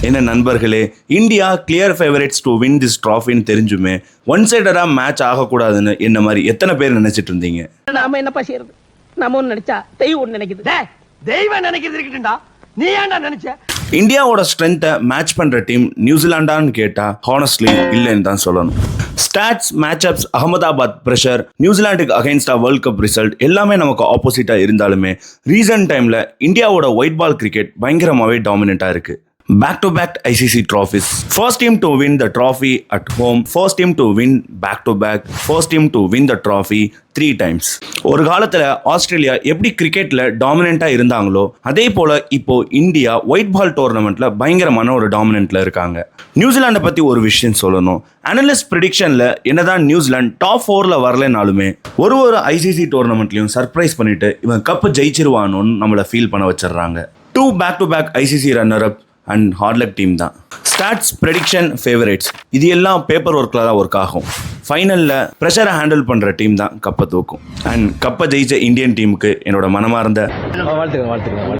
என்ன நண்பர்களே, India clear favourites to win this ட்ராஃபின்னு தெரிஞ்சுமே ஒன் சைடரா மேட்ச் ஆகக்கூடாதுன்னு என்ன மாதிரி எத்தனை பேர் நினைச்சிட்டு இருந்தீங்க? நாம என்னப்பா செய்யறது? நம்ம ஒன்று நினைச்சா தெய்வம் ஒன்று நினைக்குது. தெய்வம் நினைக்கிறது இருக்கட்டும்டா, நீ ஏன்டா நினைச்ச? இந்தியாவோட ஸ்ட்ரென்த்தை மேட்ச் பண்ற டீம் நியூசிலாண்டான்னு கேட்டா ஹானஸ்ட்லி இல்லைன்னு தான் சொல்லணும். ஸ்டாட்ஸ், மேட்சப்ஸ், அகமதாபாத் பிரஷர், நியூசிலாண்டுக்கு அகைன்ஸ்டா வேர்ல்ட் கப் ரிசல்ட் எல்லாமே நமக்கு ஆப்போசிட்டா இருந்தாலுமே ரீசன்ட் டைம்ல இந்தியாவோட ஒயிட் பால் கிரிக்கெட் பயங்கரமாவே டாமினண்டா இருக்கு. Back-to-back ICC trophies. First team to win the trophy at home. First team to win back-to-back. First team to win the trophy 3 times. ஒரு காலத்துல ஆஸ்திரேலியா எப்படி கிரிக்கெட்ல டாமினண்டா இருந்தாங்களோ அதே போல இப்போ இந்தியா ஒயிட் பால் டோர்னமெண்ட்ல பயங்கரமான ஒரு டாமினன்ட்ல இருக்காங்க. நியூசிலாண்டை பத்தி ஒரு விஷயம் சொல்லணும். அனலிஸ்ட் ப்ரெடிக்ஷன்ல என்னதான் நியூசிலாந்து டாப் 4ல வரலனாலுமே ஒரு ICC டோர்னமெண்ட்லயும் சர்ப்ரைஸ் பண்ணிட்டு இவன் கப் ஜெயிச்சிருவானோன்னு நம்மளை ஃபீல் பண்ண வச்சிடுறாங்க. 2 back-to-back ICC runner-up and hard luck team தான். ஸ்டாட்ஸ், ப்ரெடிக்ஷன், ஃபேவரேட்ஸ் இது எல்லாம் பேப்பர் ஒர்க்கில் தான் ஒர்க் ஆகும். ஃபைனலில் ப்ரெஷரை ஹேண்டில் பண்ணுற டீம் தான் கப்பை தூக்கும். அண்ட் கப்பை ஜெயிச்ச இந்தியன் டீமுக்கு என்னோட மனமார்ந்த வாழ்த்துக்கள்.